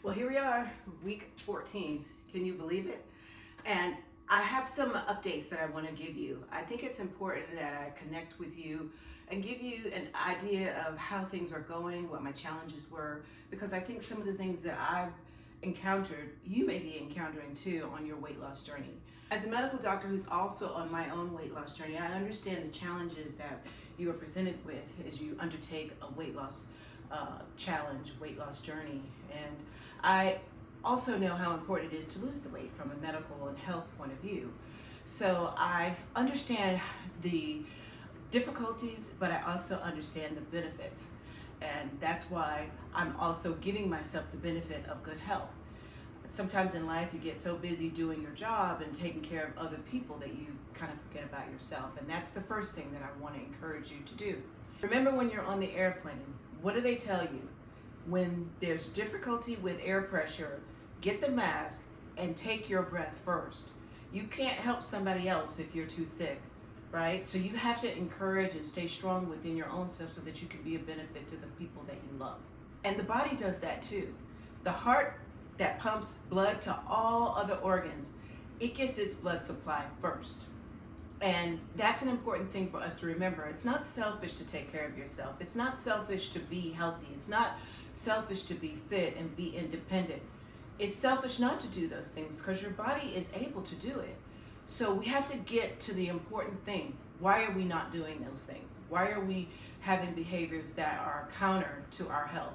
Well, here we are, week 14. Can you believe it? And I have some updates that I want to give you. I think it's important that I connect with you and give you an idea of how things are going, what my challenges were, because I think some of the things that I've encountered, you may be encountering too on your weight loss journey. As a medical doctor who's also on my own weight loss journey, I understand the challenges that you are presented with as you undertake a weight loss challenge, weight loss journey. And I also know how important it is to lose the weight from a medical and health point of view. So I understand the difficulties, but I also understand the benefits. And that's why I'm also giving myself the benefit of good health. Sometimes in life you get so busy doing your job and taking care of other people that you kind of forget about yourself. And that's the first thing that I want to encourage you to do. Remember, when you're on the airplane, what do they tell you? When there's difficulty with air pressure, get the mask and take your breath first. You can't help somebody else if you're too sick, right? So you have to encourage and stay strong within your own self so that you can be a benefit to the people that you love. And the body does that too. The heart that pumps blood to all other organs, it gets its blood supply first. And that's an important thing for us to remember. It's not selfish to take care of yourself. It's not selfish to be healthy. It's not selfish to be fit and be independent. It's selfish not to do those things because your body is able to do it. So we have to get to the important thing. Why are we not doing those things? Why are we having behaviors that are counter to our health?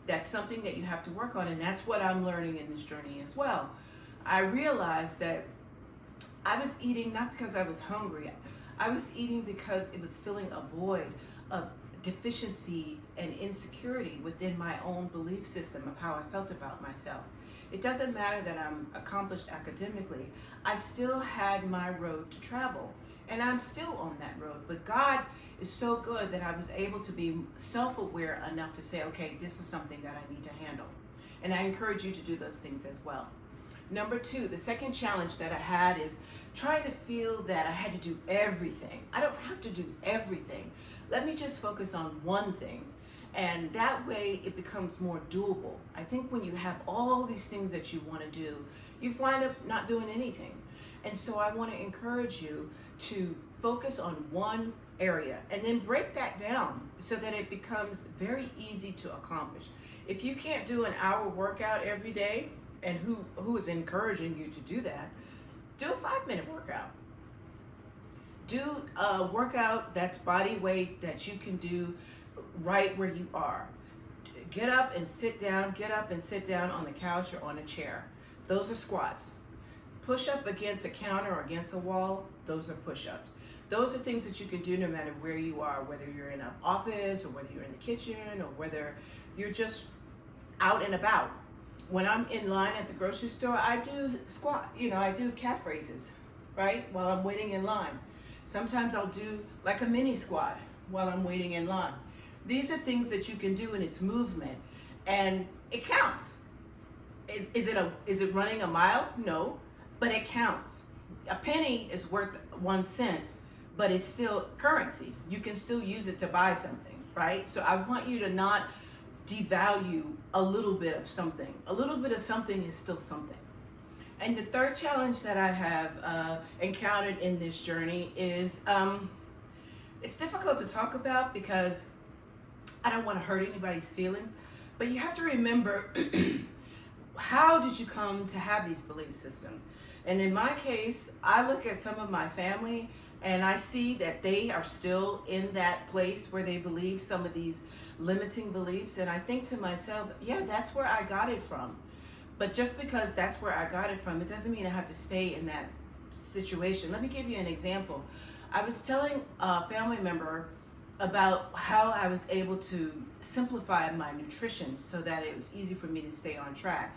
That's something that you have to work on, and that's what I'm learning in this journey as well. I realized that I was eating not because I was hungry. I was eating because it was filling a void of deficiency and insecurity within my own belief system of how I felt about myself. It doesn't matter that I'm accomplished academically. I still had my road to travel, and I'm still on that road. But God is so good that I was able to be self-aware enough to say, okay, this is something that I need to handle. And I encourage you to do those things as well. Number two, the second challenge that I had is trying to feel that I had to do everything. I don't have to do everything. Let me just focus on one thing. And that way it becomes more doable. I think when you have all these things that you want to do, you wind up not doing anything. And so I want to encourage you to focus on one area and then break that down so that it becomes very easy to accomplish. If you can't do an hour workout every day, and who is encouraging you to do that, do a 5-minute workout. Do a workout that's body weight that you can do right where you are. Get up and sit down on the couch or on a chair. Those are squats. Push up against a counter or against a wall, those are push-ups. Those are things that you can do no matter where you are, whether you're in an office or whether you're in the kitchen or whether you're just out and about. When I'm in line at the grocery store, I do squat, I do calf raises, right? While I'm waiting in line. Sometimes I'll do like a mini squat while I'm waiting in line. These are things that you can do, and it's movement, and it counts. Is it running a mile? No, but it counts. A penny is worth 1 cent, but it's still currency. You can still use it to buy something, right? So I want you to not devalue a little bit of something. A little bit of something is still something. And the third challenge that I have encountered in this journey is it's difficult to talk about because I don't want to hurt anybody's feelings, but you have to remember how did you come to have these belief systems? And in my case, I look at some of my family and I see that they are still in that place where they believe some of these limiting beliefs. And I think to myself, yeah, that's where I got it from. But just because that's where I got it from, it doesn't mean I have to stay in that situation. Let me give you an example. I was telling a family member about how I was able to simplify my nutrition so that it was easy for me to stay on track.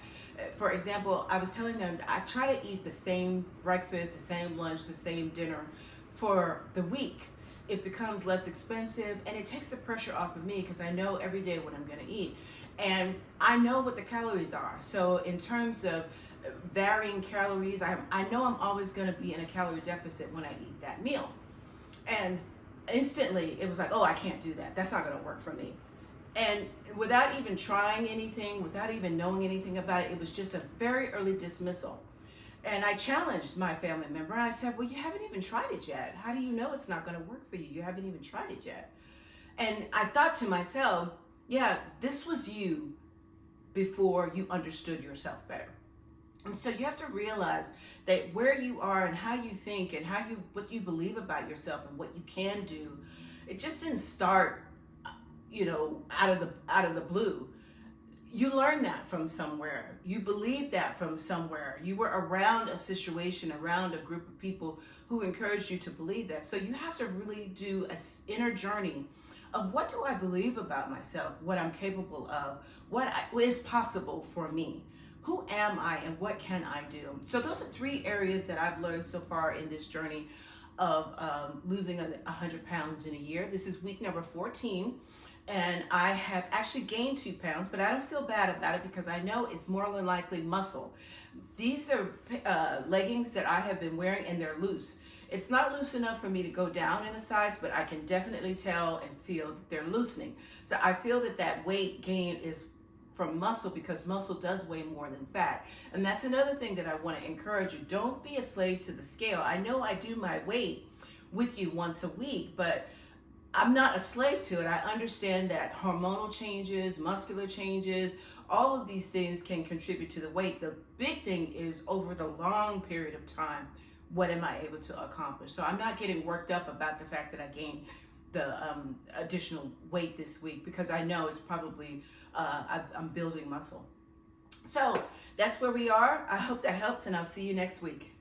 For example, I was telling them that I try to eat the same breakfast, the same lunch, the same dinner for the week. It becomes less expensive and it takes the pressure off of me because I know every day what I'm going to eat. And I know what the calories are. So in terms of varying calories, I know I'm always going to be in a calorie deficit when I eat that meal. And instantly it was like, oh, I can't do that. That's not going to work for me. And without even trying anything, without even knowing anything about it, it was just a very early dismissal. And I challenged my family member. I said, well, you haven't even tried it yet. How do you know it's not going to work for you? You haven't even tried it yet. And I thought to myself, yeah, this was you before you understood yourself better. And so you have to realize that where you are and how you think and what you believe about yourself and what you can do, it just didn't start, out of the blue. You learned that from somewhere. You believed that from somewhere. You were around a situation, around a group of people who encouraged you to believe that. So you have to really do an inner journey of what do I believe about myself, what I'm capable of, what is possible for me. Who am I and what can I do? So those are 3 areas that I've learned so far in this journey of losing 100 pounds in a year. This is week number 14. And I have actually gained 2 pounds, but I don't feel bad about it because I know it's more than likely muscle. These are leggings that I have been wearing and they're loose. It's not loose enough for me to go down in a size, but I can definitely tell and feel that they're loosening. So I feel that weight gain is from muscle because muscle does weigh more than fat. And that's another thing that I want to encourage you. Don't be a slave to the scale. I know I do my weight with you once a week, but I'm not a slave to it. I understand that hormonal changes, muscular changes, all of these things can contribute to the weight. The big thing is over the long period of time, what am I able to accomplish? So I'm not getting worked up about the fact that I gained the additional weight this week because I know it's probably, I'm building muscle. So that's where we are. I hope that helps and I'll see you next week.